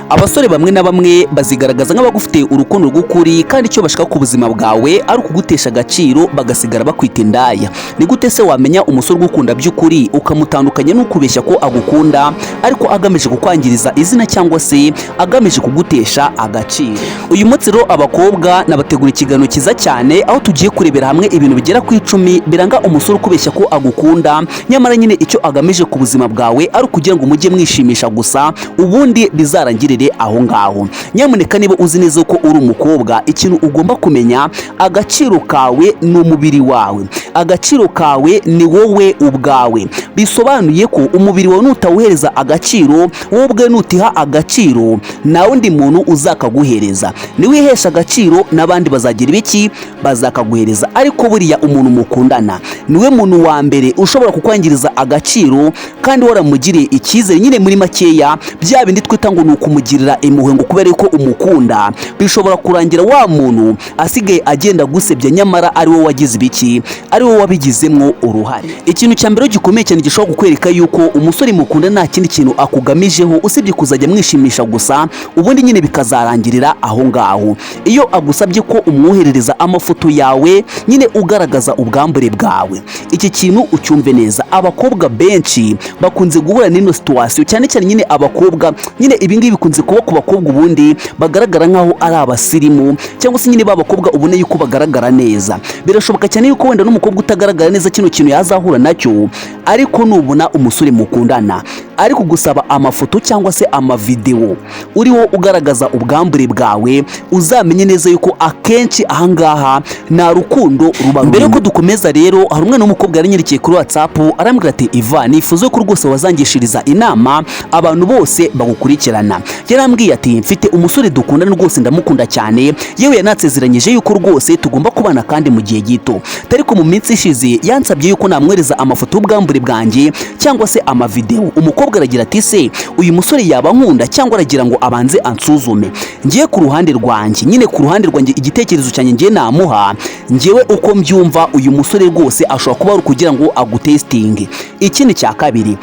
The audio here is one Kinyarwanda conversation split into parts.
abasore bamwe na bamwe bazigaragaza nk'abagufite urukundo rw'ukuri kandi icyo bashaka ku buzima bwawe ari ukugutesha agaciro bagasigara bakwita indaya. Ni gute se wamenya umusore ugukunda by'ukuri ukamutandukanya n'ukubeshya ko agukunda ariko agamije kukwangiriza izina cyangwa se agamije kugutesha agaciro? Uyu munsi rero abakobwa nabategura ikiganiro cyiza cyane aho tugiye kurebera hamwe ibintu bigera ku 10 biranga umusore ukubeshya ko agukunda nyamara nyine icyo agamije ku buzima bwawe ari ukugira ngo mujye mwishimisha gusa ubundi bizarangirire aho ngaho. Nyamuneka niba uzi neza ko uri umukobwa, ikintu ugomba kumenya, agaciro kawe ni umubiri wawe, agaciro kawe ni wowe ubwawe. Bisobanuye ko umubiri wawe nutawuhereza agaciro, wowe ubwe nutiha agaciro, na undi muntu uzakaguhereza. Niwihesha agaciro n'abandi bazagira ibiki bazakaguhereza. Ariko buriya umuntu mukundana niwe muntu wa mbere ushobora kukwangiriza agaciro kandi waramugiriye icyizere. Nyine muri makeya bya bindi twita ngo nukumugirira impuhwe ngo kubera ko umukunda, bishobora kurangira wa muntu asigaye agenda gusebya nyamara ari wowe wagize ibiki, ari wowe wabigizemo uruhare. Ikintu cya mbere gikomeye cyane gishobora kukwereka yuko umusore mukunda nta kindi kintu akugamijeho usibye kuzajya mwishimisha gusa ubundi nyine bikazarangirira aho ngaho. Iyo agusabye ko umwoherereza amafoto yawe nyine ugaragaza ubwambure bwawe, iki kintu ucyumve neza. Abakobwa benshi bakunze guhura n'ino situation, cyane cyane nyine abakobwa nyine ibingibi bikunze kuba ku bakobwa ubundi bagaragara nkaho ari abasirimu cyangwa se nyine babakobwa ubone yuko bagaragara neza. Birashoboka cyane yuko wenda n'umukobwa utagaragara neza kino kintu yazahura nacyo, ariko nubona umusore mukundana ari kugusaba amafoto cyangwa se amavideo uriho ugaragaza ubwambure bwawe, uzamenye neza yuko akenshi ahangaha nta rukundo ruba. Mbere yuko dukomeza rero, hari umwana w'umukobwa yaranyirikiye kuri WhatsApp arambwira ati Iva, nifuza ko rwose wazangishiriza inama abantu bose bagukurikirana. Yarambwiye ati mfite umusore dukundana rwose ndamukunda cyane, yewe yanatsezeranyije yuko rwose tugomba kubana kandi mu gihe gito. Ariko mu minsi ishize yansabye yuko namwereza amafoto y'ubwambure bwanjye cyangwa se amavideo. Umukobwa aragira ati se uyu musore yaba nkunda cyangwa aragira ngo abanze ansuzume? Ngiye ku ruhande rwanjye, nyine ku ruhande rwanjye igitekerezo cyanjye ngiye namuha, ngewe uko mbyumva uyu musore rwose ashobora kuba ari kugira ngo agutestinge. Ikindi cya kabiri,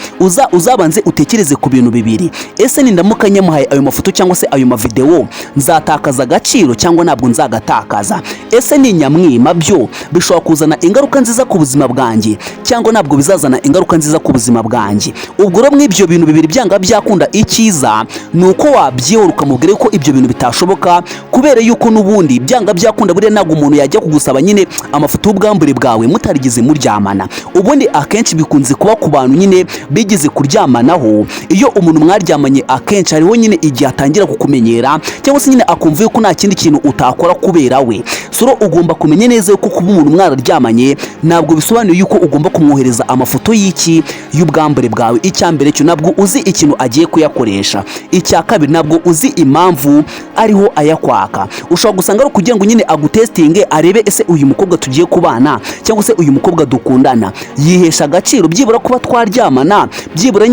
uzabanze utekereze ku bintu bibiri. Ese nindamuka nyamuhaye ayo mafoto cyangwa se ayo mavideo nzatakaza agaciro cyangwa ntabwo nzagatakaza? Ese ni nyamwima byo bishobora kuzana ingaruka nziza ku buzima bwanjye cyangwa ntabwo bizazana ingaruka nziza ku buzima bwanjye? Ubwo rero mw'ibyo bintu bibiri byanga byakunda, icyiza ni uko wabyihora ukamubwira ko ibyo bintu bitashoboka, kubera yuko n'ubundi byanga byakunda buriya ntabwo umuntu yajya kugusaba nyine amafoto y'ubwambure bwawe mutarigeze muryamana. Ubundi akenshi bikunze kuba ku bantu nyine bigeze kuryamanaho. Iyo umuntu mwaryamanye akenshi hariho nyine igihe atangira kukumenyera cyangwa se nyine akumva yuko nta kindi kintu utakora kubera we. Soro ugomba kumenya neza yuko kuba umuntu mwararyamanye ntabwo bisobanuye yuko ugomba kumwohereza amafoto y'iki y'ubwambure bwawe. Icya mbere cyo ntabwo uzi ikintu agiye kuyakoresha. Icya kabiri ntabwo uzi impamvu ariho ayakwaka. Ushobora gusanga ari kugira ngo nyine agutestinge arebe ese uyu mukobwa tugiye kubana cyangwa se uyu mukobwa dukundana yihesha agaciro byibura kuba twaryamana, byibura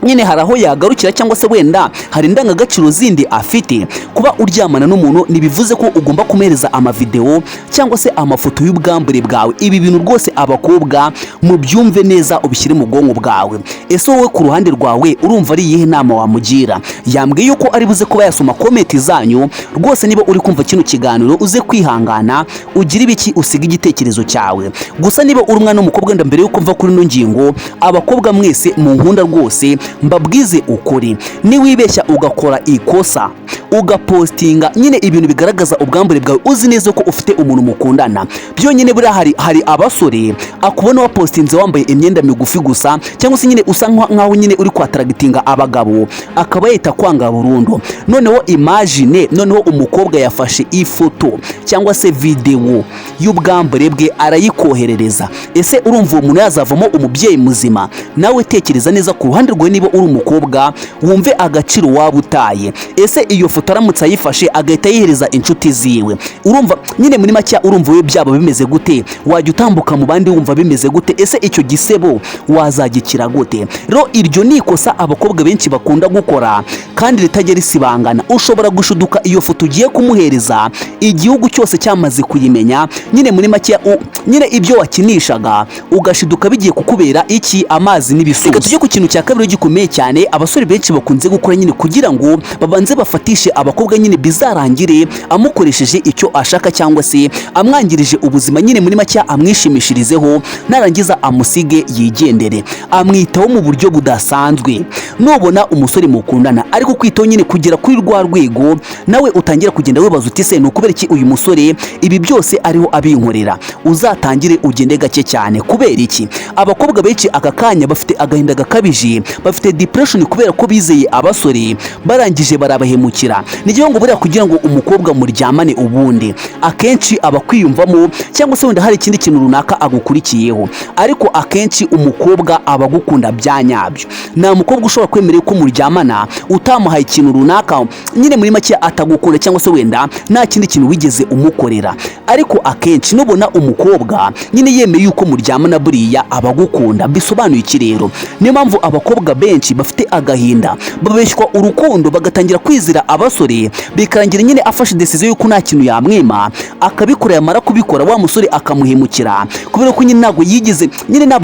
nyine hari aho yagarukira cyangwa se wenda hari indangagaciro zindi afite. Kuba uryamana n'umuntu ntibivuze ko ugomba kumuhereza amavideo cyangwa se amafoto y'ubwambure bwawe. Ibi bintu rwose abakobwa mubyumve neza ubishyire mu bwonko bwawe. Ese wowe ku ruhande rwawe urumva ari iyihe nama wamugira? Yambwiye yuko ari buze kuba yasoma comment zanyu. Rwose niba uri kumva kino kiganiro uze kwihangana ugira ibiki usiga igitekerezo cyawe. Gusa niba uri umwana w'umukobwa nda mbere yuko mva kuri no ngingo, abakobwa mwese mu nkunda rwose mbabwize ukuri, niwibeshya ugakora ikosa ugapostinga nyine ibintu bigaragaza ubwambure bwawe uzi neza ko ufite umuntu mukundana, byonyine buri hari abasore akubona wapostinze wambaye imyenda migufi gusa cyangwa se nyine usa nkaho nyine uri kwataragatinga abagabo akaba yita kwanga burundu. Noneho imagine, noneho umukobwa yafashe ifoto cyangwa se video y'ubwambure bwe arayikoherereza. Ese urumva uwo muntu yazavamo umubyeyi muzima? Nawe tekereza neza ku ruhande rwawe, niba uri umukobwa wumve agaciro waba utaye. Ese iyo foto aramutse ayifashe agahita yihereza inshuti ziwe. Urumva nyine muri make urumva we byaba bimeze gute? Wajya utambuka mu bandi wumva bimeze gute? Ese icyo gisebo wazagikira gute? Rero iryo ni ikosa abakobwa benshi bakunda gukora kandi ritajya risibangana. Ushobora gushuduka iyo foto ugiye kumuhereza igihugu cyose cyamaze kuyimenya, nyine muri make nyine ibyo wakinishaga ugashiduka bigiye kukubera iki? Amazi n'ibisubizo. Reka tujye ku kintu cya kabiri gikomeye cyane abasore benshi bakunze gukora nyine kugira ngo babanze bafatishe abakobwa nyine bizarangire amukoresheje icyo ashaka cyangwa se amwangirije ubuzima, nyine muri make amwishimishirizeho narangiza amusige yigendere. Amwitaho mu buryo budasanzwe. Nubona umusore mukundana ariko kwitaho nyine kugera kuri rwa rwego, nawe utangira kugenda wibaza uti se nukubera iki uyu musore ibi byose ariho abinkorera? Uzatangire ugende gake cyane. Kubera iki? Abakobwa benshi aka kanya bafite agahinda gakabije, bafite depression kubera ko bizeye abasore barangije barabahemukira. Nigiye ngo buriya kugira ngo umukobwa muryamane ubundi akenshi abakwiyumvamo cyangwa se wenda hari ikindi kintu runaka agukurikiyeho, ariko akenshi umukobwa abagukunda byanyabyo. Nta mukobwa ushobora kwemerera ko muryamana utamuhaye ikintu runaka, nyine muri make atagukunda cyangwa se wenda nta kindi kintu wigeze umukorera. Ariko akenshi nubona umukobwa nyine yemeye yuko muryamana buriya abagukunda, bisobanuye iki rero? Niyo mpamvu abakobwa benshi bafite agahinda babeshywa urukundo bagatangira kwizira abasore, bikarangira nyine afashe decision yuko nta kintu yamwima akabikora, yamara kubikora wa musore akamuhemukira kubera ko nyine ntabwo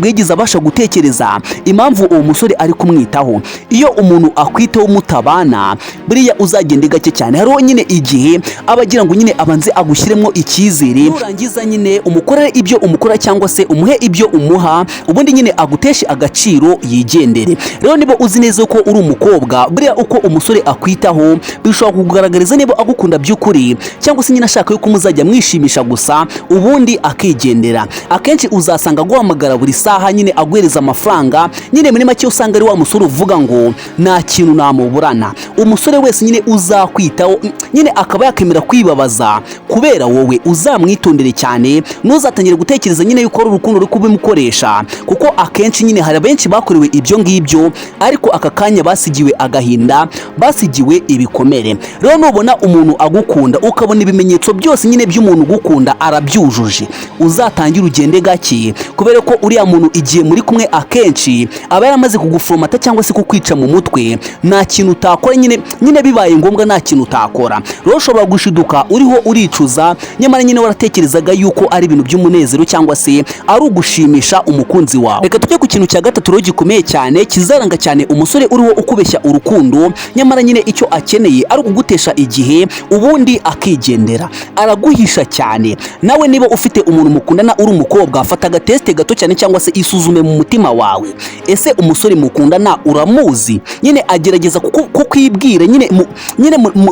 yigeze abasha gutekereza impamvu uwo musore ari kumwitaho. Iyo umuntu akwitaho mutabana buriya uzagende gake cyane. Hariho nyine igihe abagira ngo nyine abanze agushyiremo icyizere, urangiza nyine umukorere ibyo umukora cyangwa se umuhe ibyo umuha, ubundi nyine aguteshe agaciro yigendere. Rero niba uzi neza ko uri umukobwa buriya uko umusore akwitaho bishobora kugaragariza niba agukunda by'ukuri cyangwa se nyine ashaka yuko muzajya mwishimisha gusa ubundi akigendera. Akenshi uzasanga guhamagara buri saha nyine aguhereza amafaranga, nyine muri make usanga ari wa musore uvuga ngo nta kintu namuburana. Umusore wese nyine uzakwitaho nyine akaba yakemera kwibabaza kubera wowe, uzamwitondere cyane, ntuzatangire gutekereza nyine yuko ari urukundo ruri kubimukoresha, kuko akenshi nyine hari benshi bakorewe ibyo ngibyo ariko aka kanya basigiwe agahinda, basigiwe ibikomere. Rero nubona umuntu agukunda ukabona ibimenyetso byose nyine by'umuntu ugukunda arabyujuje, uzatangira ugende gake kubera ko uriya muntu igihe muri kumwe akenshi aba yaramaze kugufomata cyangwa se kukwica mu mutwe. Nta kintu utakora, nyine bibaye ngombwa nta kintu utakora. Rero ushobora gushiduka uriho uricuza, nyamara nyine waratekerezaga yuko ari ibintu by'umunezero cyangwa se ari ugushimisha umukunzi wawe. Reka tujye ku kintu cya gatatu rero gikomeye cyane kizaranga cyane umusore uriho ukubeshya urukundo, nyamara nyine icyo akeneye ari ukugutesha igihe ubundi akigendera. Araguhisha cyane. Nawe niba ufite umuntu mukundana uri umukobwa, fata agateste gato cyane cyangwa se isuzume mu mutima wawe. Ese umusore mukundana uramuzi? Nyine agerageza kukwibwira, nyine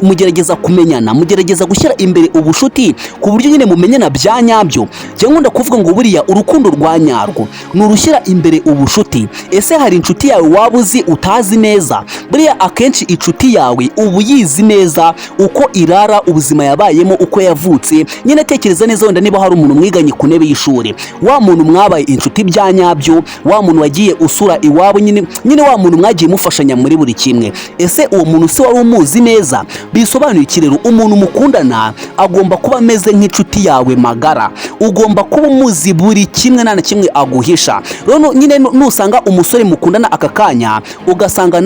mugerageza kumenyana, mugerageza gushyira imbere ubushuti ku buryo nyine mumenyana bya nyabyo. Njye nkunda kuvuga ngo buriya urukundo rwa nyarwo ni urushyira imbere ubushuti. Ese hari inshuti yawe waba uzi utazi neza? Buriya akenshi inshuti yawe ubu yizi neza uko irara, ubuzima yabayemo, uko yavutse. Nyine tekereza neza wenda niba hari umuntu mwiganye ku ntebe y'ishuri, wa muntu mwabaye inshuti bya nyabyo, wa muntu wagiye usura iwabo, nyine wa muntu mwagiye mufashanya muri buri kimwe. Ese uwo muntu se wari umuzi neza? Bisobanuye iki rero? Umuntu mukundana agomba kuba ameze nk'inshuti yawe magara, ugomba kuba umuzi buri kimwe, nta na kimwe aguhisha. Rero nyine nusanga umusore mukundana aka kanya ugasanga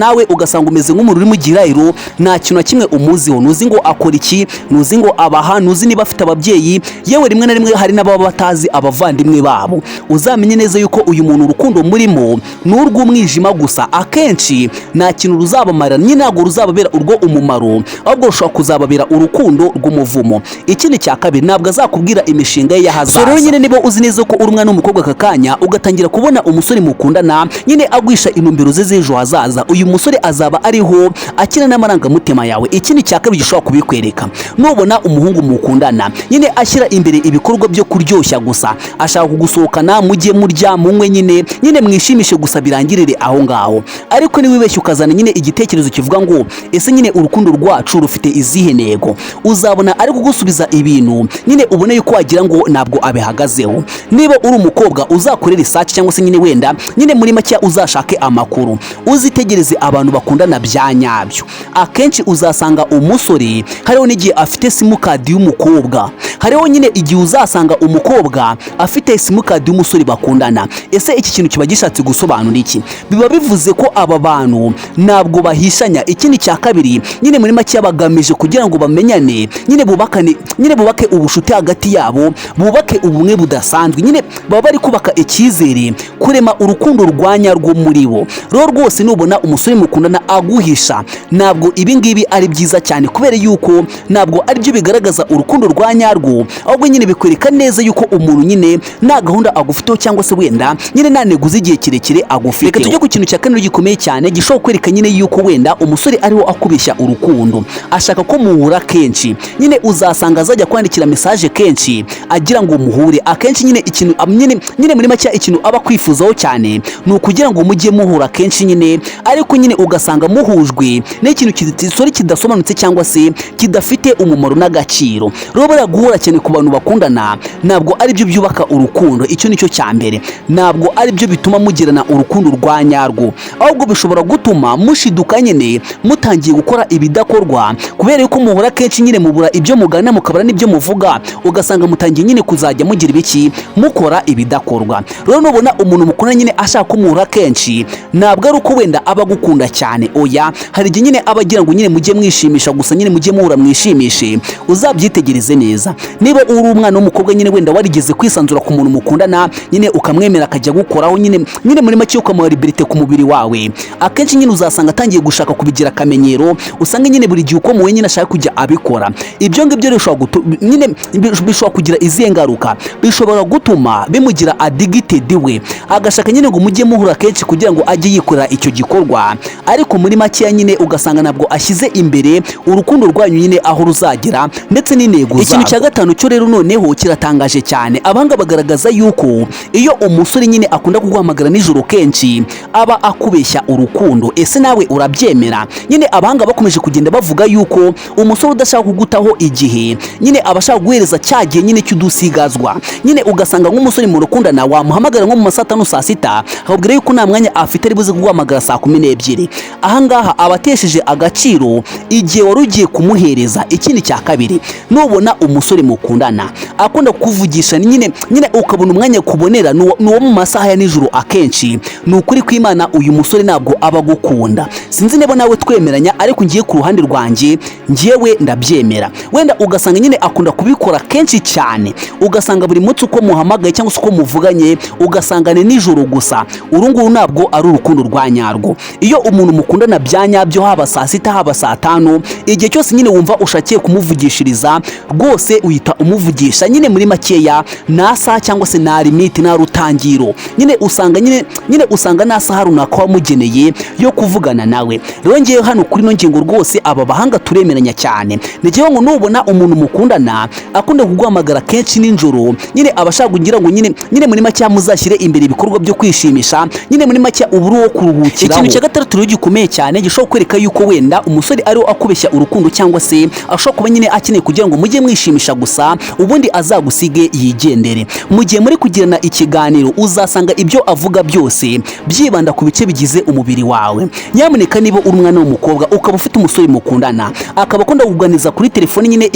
umeze nk'umuntu uri mu gihirahiro, nta kintu na kimwe umuziho, nuzi ngo akora iki, nuzi ngo abaha, nuzi niba afite ababyeyi, yewe rimwe na rimwe hari n'ababa batazi abavandimwe babo. Uzamenye neza yuko uyu muntu urukundo murimo ni urw'umwijima gusa. Akenshi nta kintu ruzabamarira, nyine ntabwo ruzababera urwo umumaro, ahubwo rushobora kuzababera urukundo rw'umuvumo. Ikindi cya kabiri, ntabwo azakubwira imishinga ye y'ahazaza. So rero nyine niba uzi neza ko uri umwana w'umukobwa aka kanya ugatangira kubona umusore mukundana nyine agwisha intumbero ze z'ejo hazaza, uyu musore azaba ariho akina n'amarangamutima yawe. Ikindi cya kabiri gishobora kubikwereka, nubona umuhungu mukundana nyine ashyira imbere ibikorwa byo kuryoshya gusa, ashaka kugusohokana mujye murya munywe, nyine mwishimishe gusa birangirire aho ngaho. Ariko ni wibeshye ukazana nyine igitekerezo kivuga ngo ese nyine urukundo rwacu rufite izihe ntego, uzabona ari kugusubiza ibintu nyine ubone yuko wagira ngo ntabwo abihagazeho. Niba uri umukobwa uzakore research cyangwa se nyine wenda nyine muri make uzashake amakuru, uzitegereze abantu bakundana bya nyabyo. Akenshi uzasanga umusore hariho n'igihe afite simukadi y'umukobwa, hariho nyine igihe uzasanga umukobwa afite simukadi y'umusore bakundana. Ese iki kintu kiba gishatse gusobanura iki? Biba bivuze ko aba bantu ntabwo bahishanya. Ikindi cya kabiri nyine muri make bagamije kugira ngo bamenyane, nyine bubake ubushuti hagati yabo, bubake ubumwe budasanzwe, nyine baba bari kubaka icyizere, kurema urukundo rwanya rwo muri bo. Rero rwose nubona umusore mukundana aguhisha, ntabwo ibi ngibi ari byiza cyane, kubera yuko ntabwo ari byo bigaragaza urukundo rwa nyarwo, ahubwo nyine bikwereka neza yuko umuntu nyine nta gahunda agufiteho cyangwa se wenda nyine nta ntego z'igihe kirekire agufiteho. Reka tujye ku kintu cya kane gikomeye cyane gishobora kwereka nyine yuko wenda umusore ariho akubeshya urukundo, ashaka ko muhura kenshi. Nyine uzasanga azajya kwandikira message kenshi agira ngo muhure. Akenshi nyine ikintu nyine muri make ikintu aba kwifuzaho cyane ni ukugira ngo mujye muhura kenshi nyine, ariko nyine ugasanga muhujwe n'ikintu kidasobanutse cyangwa se kidafite umumaro n'agaciro. Rero buriya guhura cyane ku bantu bakundana ntabwo ari byo byubaka urukundo. Icyo nicyo cya mbere, ntabwo ari byo bituma mugirana urukundo rwa nyarwo, ahubwo bishobora gutuma mushiduka nyine mutangiye gukora ibidakorwa, kubera yuko muhura kenshi nyine mubura ibyo mugana, mukabara n'ibyo muvuga, ugasanga mutangiye nyine kuzajya mugira ibiki mukora ibidakorwa. Rero nubona umuntu mukunda nyine ashaka kumuhura kenshi, ntabwo ari uko wenda aba agukunda cyane, oya, hari igihe nyine aba agira ngo nyine mujye mwishimisha gusa, nyine mujye muhura mwishimishe. Uzabyitegereze neza. Niba uri umwana w'umukobwa nyine wenda warigeze kwisanzura ku muntu mukundana, nyine ukamwemera akajya gukoraho nyine muri make ukamuha liberté ku mubiri wawe, akenshi nyine uzasanga atangiye gushaka kubigira akamenyero, usanga nyine buri gihe uko muwe nyine ashaka kujya abikora. Ibyo ngibyo bishobora kugira izihe ngaruka? Bishobora gutuma bimugira addicted we, agashaka nyine ngo mujye muhura kenshi kugira ngo ajye yikorera icyo gikorwa, ariko muri make nyine ugasanga nabwo ashyize imbere urukundo rwanyu nyine aho ruzagera ndetse n'intego zabo. Ikintu cya gatanu cyo rero noneho kiratangaje cyane. Abanga bagaragaza yuko iyo umusore nyine akunda kuguhamagara nijoro kenshi aba akubeshya urukundo. Ese nawe urabyemera? Nyine abanga bakomeje kugenda bavuga yuko umusore udashaka kugutaho igihe nyine abashaka guhereza cyagiye nyine cy'udusigazwa. Nyine ugasanga nk'umusore mu rukundana wamuhamagara nko mu ma saa 5 saa 6, akubwira yuko nta mwanya afite ari buze kuguhamagara saa 12. Ahangaha abatesheje agaciro igihe wari ugiye kumuhereza. Ikindi cya kabiri, nubona umusore mukundana akunda kuvugisha nyine ukabona umwanya kubonera n'uwo mu masaha ya nijoro, akenshi ni ukuri kw'Imana uyu musore ntabwo aba agukunda. Sinzi niba nawe twemeranya, ariko ngiye ku ruhande rwanjye ngiyewe ndabyemera. Wenda ugasanga nyine akunda kubikora kenshi cyane, ugasanga buri munsi uko muhamagaye cyangwa se uko muvuganye ugasanga ni nijoro gusa. Urunguru ntabwo ari urukundo rwa nyarwo. Iyo umuntu mukundana bya nyabyo, haba saa 6 haba saa 5, igihe cyose nyine wumva ushakiye kumuvugishiriza, rwose uhita umuvugisha nyine muri makeya na saa cyangwa se na limit na rutangiro. Nyine usanga na saa runaka wamugeneye yo kuvugana nawe. Rero ngiye hano kuri no ngingo rwose aba bahanga turemeranya cyane. Nigiye ngo nubona umuntu mukundana akunda kuguhamagara kenshi ninjoro, nyine abashaka kugira ngo nyine muri make muzashyire imbere ibikorwa byo kwishimisha, nyine muri make uburu wo kuruhukira. Ikintu cya gatatu rero gikomeye cyane gishobora kwereka yuko wenda umusore ariho akubeshya urukundo, cyangwa se ashobora kuba nyine akeneye kugira ngo mujye mwishimisha gusa ubundi azagusige yigendere. Mu gihe muri kugirana ikiganiro uzasanga ibyo avuga byose byibanda ku bice bigize umubiri wawe. Nyamuneka niba uri umwana w'umukobwa ukaba ufite umusore mukundana akaba akunda kuganiza kuri telefone nyine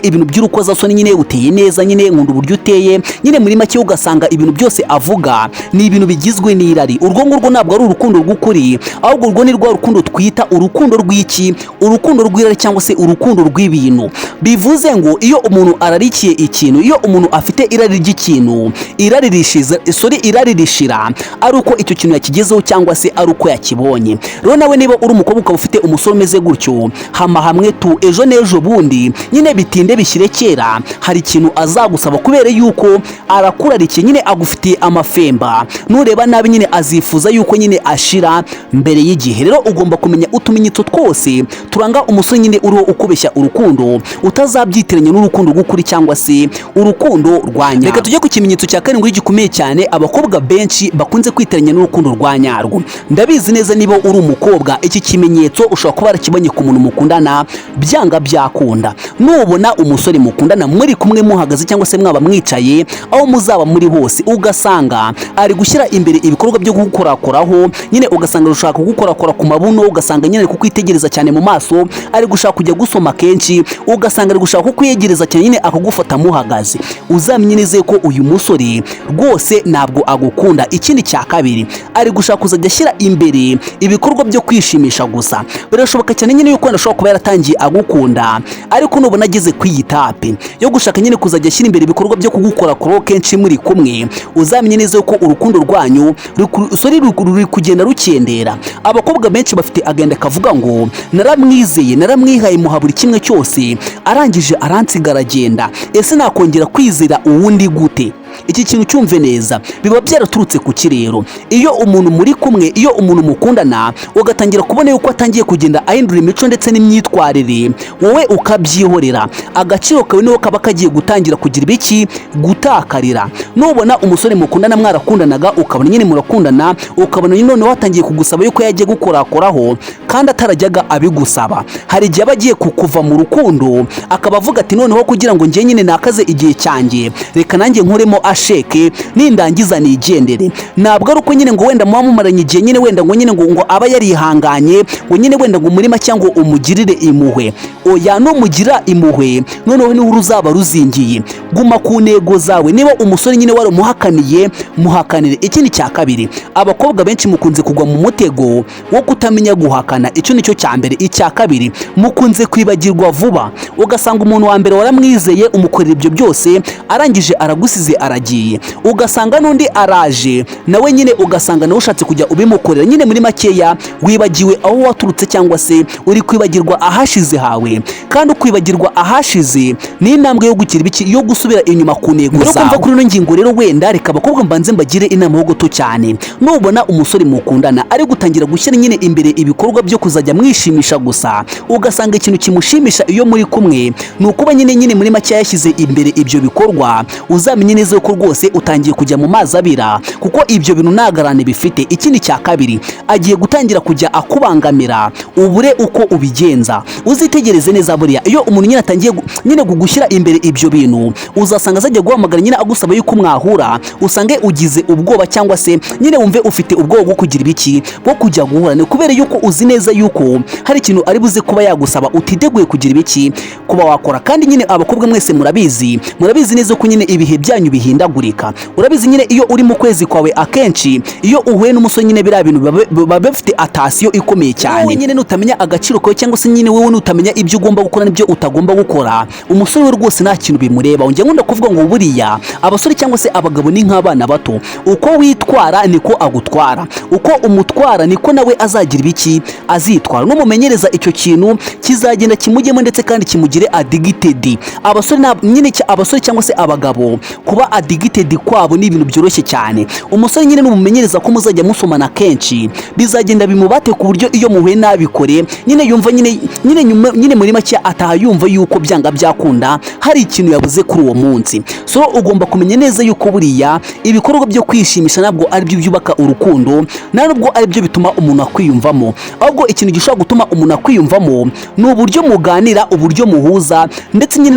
ibintu by'urukozasoni, nyine uteye neza, nyine nkunda uburyo uteye, nyine muri make ugasanga ibintu byose avuga ni ibintu bigizwe n'irari. Urwo ngurwo ntabwo ari urukundo rw'ukuri, ahubwo urwo ni rwa rukundo twita urukundo rw'iki, urukundo rw'irari cyangwa se urukundo rw'ibintu. Bivuze ngo iyo umuntu ararikiye ikintu, iyo umuntu afite irari ry'ikintu, irari rishira ari uko icyo kintu yakigezeho cyangwa se ari uko yakibonye. Rero nawe niba uri umukobwa ukaba ufite umusore umeze gutyo, hamwe tu ejo n'ejo bundi nyine bitinde bishyire kera hari ikintu azagusaba, kubera yuko arakurarikiye, nyine agufitiye amafemba. Nureba nabi nyine azifuza yuko nyine ashira mbere y'igihe. Rero ugomba kumenya utumenyetso twose turanga umusore nyine uriho ukubeshya urukundo, utazabyitiranya n'urukundo rw'ukuri cyangwa se urukundo rwa nyarwo. Reka tujye ku kimenyetso cya karindwi gikomeye cyane abakobwa benshi bakunze kwitiranya n'urukundo rwa nyarwo. Ndabizi neza niba uri umukobwa iki kimenyetso ushobora kuba arakibonye ku muntu mukundana byanga byakunda. nubona umusore mukundana muri kumwe muhagaze cyangwa se mwaba mwicaye aho muzaba muri hose ugasanga ari gushyira imbere ibikorwa byo gukorakoraho nyine ugasanga rushaka kugukorakora ku mabuno ugasanga nyine ari kukwitegereza cyane mu maso ari gushaka kujya gusoma kenshi ugasanga ari gushaka kukwiyegereza cyane nyine akagufata muhagaze uzamenye neza ko uyu musore rwose ntabwo agukunda. Ikindi cya kabiri ari gushaka kuzajya ashyira imbere ibikorwa byo kwishimisha gusa. Birashoboka cyane nyine yuko ndashobora kuba yaratangiye agukunda ariko nubona ageze ku yitape yo gushaka nyine kuzajya ashyira imbere ibikorwa byo kugukorakora kenshi muri kumwe uzamenye neza ko urukundo rwanyu ruri kugenda rukendera. Abakobwa benshi bafite agenda kavuga ngo naramwizeye naramwihaye muha buri kimwe cyose arangije aransigara agenda, ese nakongera kwizera uwundi gute? Iki kintu cyumve neza biba byaraturutse ku kirero. Iyo umuntu muri kumwe, iyo umuntu mukundana ugatangira kubona yuko atangiye kugenda ahindura imico ndetse n'imyitwarire, wowe ukabyihorera, agaciro kawe niho kaba kagiye gutangira kugira ibiki gutakarira. Nubona umusore mukundana mwarakundanaga ukabona nyine murakundana ukabona noneho watangiye kugusaba yuko yagiye gukorakoraho kandi atarajyaga abigusaba, hari igihe abagiye kukuva mu rukundo akaba avuga ati noneho kugira ngo njye nyine nakaze igihe cyanjye reka nanjye nkuremo asheke nindangiza nigendere. Ntabwo ari uko nyine ngo wenda muba mumaranye igihe nyine wenda ngo nyine ngo aba yarihanganye ngo nyine wenda ngo murima cyangwa umugirire impuhwe. Oya, numugira impuhwe noneho niho uruzaba ruzingiye. Guma ku ntego zawe. Niba umusore nyine wari umuhakaniye muhakanire. Ikindi cya kabiri, abakobwa benshi mukunze kugwa mu mutego wo kutamenya guhakana. Icyo nicyo cya mbere. Icya kabiri, mukunze kwibagirwa vuba, ugasanga umuntu wa mbere waramwizeye umukorera ibyo byose arangije aragusize aragiye, ugasanga n'undi araje nawe nyine ugasanga nawe ushatse kujya ubimukorera. Nyine muri makeya wibagiwe aho waturutse cyangwa se uri kwibagirwa ahashize hawe, kandi ukwibagirwa ahashize ni intambwe yo gukira ibiki yo gusubira inyuma ku ntego zawe. Kumva kuri ino ngingo rero wenda reka abakobwa mbanze mbagire inama yo goto cyane. Nubona umusore mukundana ari gutangira gushyira nyine imbere ibikorwa byo kuzajya mwishimisha gusa, ugasanga ikintu kimushimisha iyo muri kumwe ni ukuba nyine muri makeya yashyize imbere ibyo bikorwa, uzamenye neza ko rwose utangiye kujya mu mazi abira, kuko ibyo bintu nagarane bifite. Ikindi cya kabiri, agiye gutangira kujya akubangamira ubure uko ubigenza. Uzitegereze neza buriya iyo umuntu nyine atangiye nyine gugushyira imbere ibyo bintu, uzasanga azajya guhamagara nyine agusaba yuko mwahura, usange ugize ubwoba cyangwa se nyine wumve ufite ubwoba bwo kugira ibiki bwo kujya guhura. Ni kubera yuko uzi neza yuko hari ikintu ari buze kuba yagusaba utiteguye kugira ibiki kuba wakora. Kandi nyine abakobwa mwese murabizi neza ko nyine ibihe byanyu bihindagurika. Urabizi nyine iyo uri mu kwezi kwawe akenshi iyo uhuye n'umusore nyine biriya bintu baba bifite atasiyo ikomeye cyane. Wowe nyine nutamenya agaciro kawe cyangwa se nyine wowe nutamenya ibyo ugomba gukora n'ibyo utagomba gukora, umusore we rwose nta kintu bimureba. Njye nkunda kuvuga ngo buriya abasore cyangwa se abagabo ni nk'abana bato, uko witwara niko agutwara, uko umutwara niko nawe azagira ibiki azitwara. Numumenyereza icyo kintu kizagenda kimujyemo ndetse kandi kimugire addicted. Abasore cyangwa se abagabo kuba addicted kwabo ni ibintu byoroshye cyane. Umusore nyine numumenyereza ko muzajya musomana kenshi, bizagenda bimubate ku buryo iyo muhuye nabikore nyine yumva nyine muri make ataha yumva yuko byanga byakunda hari ikintu yabuze kuri uwo munsi. So ugomba kumenya neza yuko buriya ibikorwa byo kwishimisha ntabwo ari byo byubaka urukundo, nubwo ari byo bituma umuntu akwiyumvamo. Ahubwo ikintu gishobora gutuma umuntu akwiyumvamo ni uburyo muganira, uburyo muhuza, ndetse nyine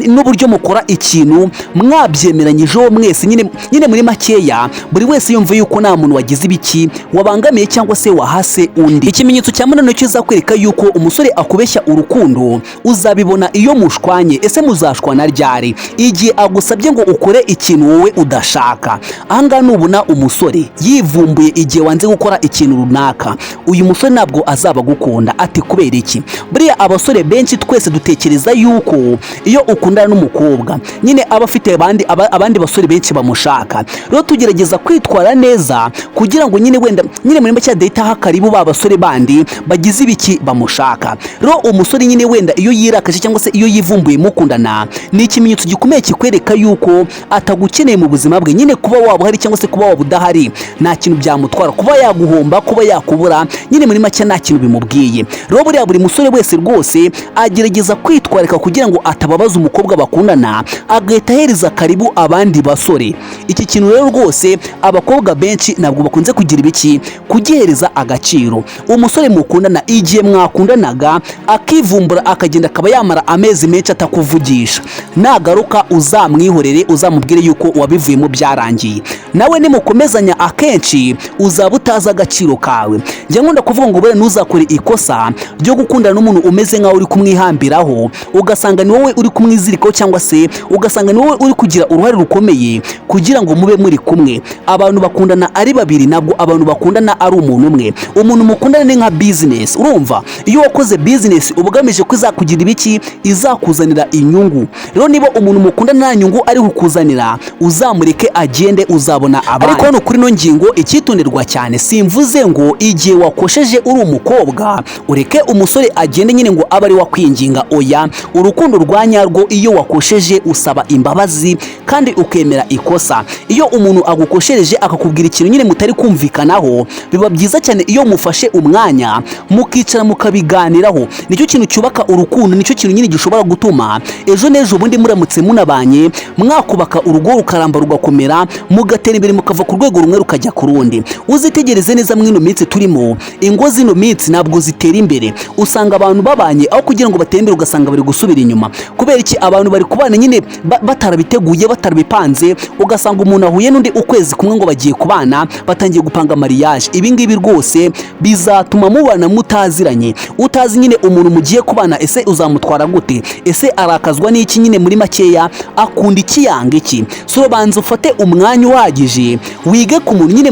n'uburyo mukora ikintu mwabyemeranyijeho mwese. Nyine muri makeya buri wese yumva yuko nta muntu wagize ibiki wabangamiye cyangwa se wahase undi. Ikimenyetso cya munano kizakwereka yuko umusore akubeshya urukundo uzabibona iyo mushwanye. Ese muzashwana ryari? Igihe agusabye ngo ukore ikintu wowe udashaka. Ahangaha nubona umusore yivumbuye igihe wanze gukora ikintu runaka, uyu musore ntabwo azaba agukunda. Ati kubera iki? Buriya abasore benshi twese dutekereza yuko iyo ukundana n'umukobwa nyine aba afite abandi basore benshi bamushaka. Rero tugerageza kwitwara neza kugira ngo nyine wenda muri make data hakaribu ba basore bandi bagize ibiki bamushaka. Rero umusore nyine wenda iyo yirakaje cyangwa se iyo yivumbuye mukundana ni ikimenyetso gikomeye kikwereka yuko atagukeneye mu buzima bwe. Nyine kuba waba hari cyangwa se kuba waba udahari nta kintu byamutwara, kuba yaguhomba, kuba yakubura, nyine muri make nta kintu bimubwiye. Rero buriya buri musore wese rwose agerageza kwitwarika kugira ngo atababaza umukobwa bakundana agahita ahereza karibu abandi basore. Iki kintu rero rwose abakobwa benshi ntabwo bakunze kugira ibiki kugihereza agaciro. Umusore mukundana igihe mwakundanaga akivumbura akavumbura akagenda akaba yamara amezi menshi atakuvugisha. Nagaruka uzamwihorere, uzamubwire yuko wabivuyemo byarangiye. Nawe nimukomezanya akenshi uzaba utazi agaciro kawe. Njya nkunda kuvuga ngo bure ntuzakore ikosa ryo gukundana n'umuntu umeze nkaho uri kumwihambiraho, ugasanga ni wowe uri kumwizirikaho, cyangwa se ugasanga ni wowe uri kugira uruhare rukomeye kugira ngo mube muri kumwe. Abantu bakundana ari babiri, ntabwo abantu bakundana ari umuntu umwe. Umuntu mukundana ni nka business, urumva? Iyo wakoze business ubugamije ko izakugira ibiki, izakuzanira inyungu. Rero niba umuntu mukundana nta nyungu ari kukuzanira, uzamureke agende, uzabona abandi. Ariko hano kuri no ngingo icyitonderwa cyane, simvuze ngo igihe wakosheje uri umukobwa ureke umusore agende nyine ngo abe ari wakwinginga. Oya, urukundo rwa nyarwo iyo wakosheje usaba imbabazi kandi ukemera ikosa. Iyo umuntu agukoshereje akakubwira ikintu nyine mutari kumvikanaho, biba byiza cyane iyo mufashe umwanya mukicara mukabiganiraho. Nicyo kintu cyubaka urukundo, nicyo kintu nyine gishobora gutuma ejo n'ejo bundi muramutse munabanye mwakubaka urugo rukaramba rugakomera, mugatera imbere mukava ku rwego rumwe rukajya ku rundi. Uzitegereze neza mwino minsi turimo, ingo zino minsi ntabwo zitera imbere. Usanga abantu babanye aho kugira ngo batembere ugasanga bari gusubira inyuma. Kubera iki? Abantu bari kubana nyine batarabiteguye, batarabipanze. Ugasanga umuntu ahuye n'undi ukwezi kumwe ngo bagiye kubana, batangiye gupanga mariage. Ibi ngibi rwose bizatuma mubana mutaziranye. Utazi nyine umuntu mugiye kubana, ese uzamutwara gute? Ese arakazwa n'iki? Nyine muri makeya akunda iki, yanga iki? So banza ufate umwanya uhagije wige ku muntu, nyine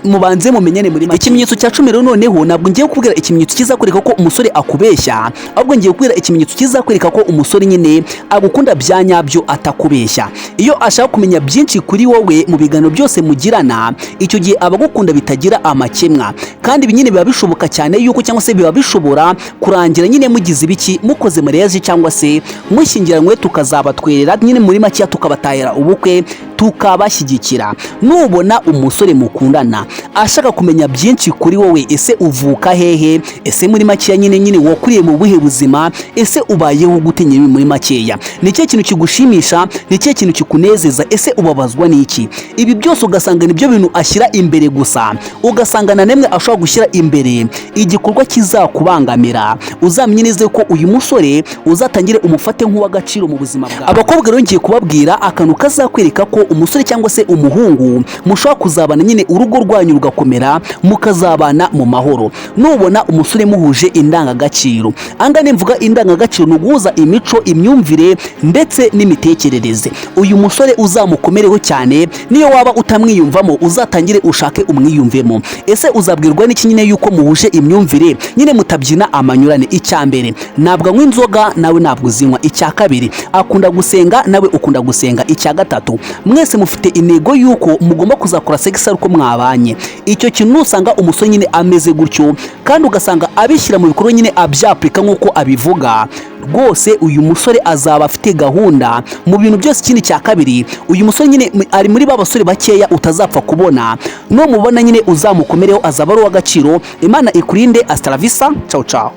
mubanze mumenyane muri make. Ikimenyetso cya 10 rero noneho ntabwo ngiye kubwira ikimenyetso kizakwereka ko umusore akubeshya, ahubwo ngiye kubwira ikimenyetso kizakwereka ko umusore nyine agukunda bya nyabyo, atakubeshya. Iyo ashaka kumenya byinshi kuri wowe mu biganiro byose mugirana, icyo gihe abagukunda bitagira amakemwa. Kandi ibi nyine biba bishoboka cyane yuko, cyangwa se biba bishobora kurangira nyine mugize ibiki, mukoze mariage cyangwa se mushyingiranywe, tukazabatwerera nyine muri make tukabatahira ubukwe, tukabashyigikira. Nubona umusore mukundana ashaka kumenya byinshi kuri wowe, ese uvuka hehe, ese muri makeya nyine wakuriye mu buhe buzima, ese ubayeho gute nyine muri makeya, ni cyo kintu kigushimisha, ni cyo kintu kikunezeza, ese ubabazwa n'iki? Ibi byose ugasanga nibyo bintu ashyira imbere gusa, ugasanga na nemwe ashobora gushyira imbere igikorwa kizakubangamira. Uzamenye neza ko uyu musore uzatangire umufate nk'uw'agaciro mu buzima bwawe. Abakobwa rero ngiye kubabwira akantu kazakwereka ko umusore cyangwa se umuhungu mushobora kuzabana nyine urugo rwanyu rugakomera, mukazabana mu mahoro. Nubona umusore muhuje indangagaciro, angane mvuga indangagaciro no guhuza imico, imyumvire ndetse n'imitekerereze, uyu musore uzamukomereho cyane. Niyo waba utamwiyumvamo, uzatangire ushake umwiyumvemo. Ese uzabwirwa n'iki nyine yuko muhuje imyumvire, nyine mutabyina amanyurane? Icya mbere, ntabwo anywa inzoga, nawe ntabwo uzinywa. Icya kabiri, akunda gusenga, nawe ukunda gusenga. Icya gatatu, mwese mufite intego yuko mugomba kuzakora sex ariko mwabanye. Icyo kintu nusanga umusore nyine ameze gutyo, kandi ugasanga abishyira mu bikorwa nyine abyapurika nk'uko abivuga, rwose uyu musore azaba afite gahunda mu bintu byose. Ikindi cya kabiri, uyu musore nyine ari muri ba basore bakeya utazapfa kubona, no mubona nyine uzamukomereho, azaba ari uw'agaciro. Imana ikurinde. Hasta la vista, ciao ciao.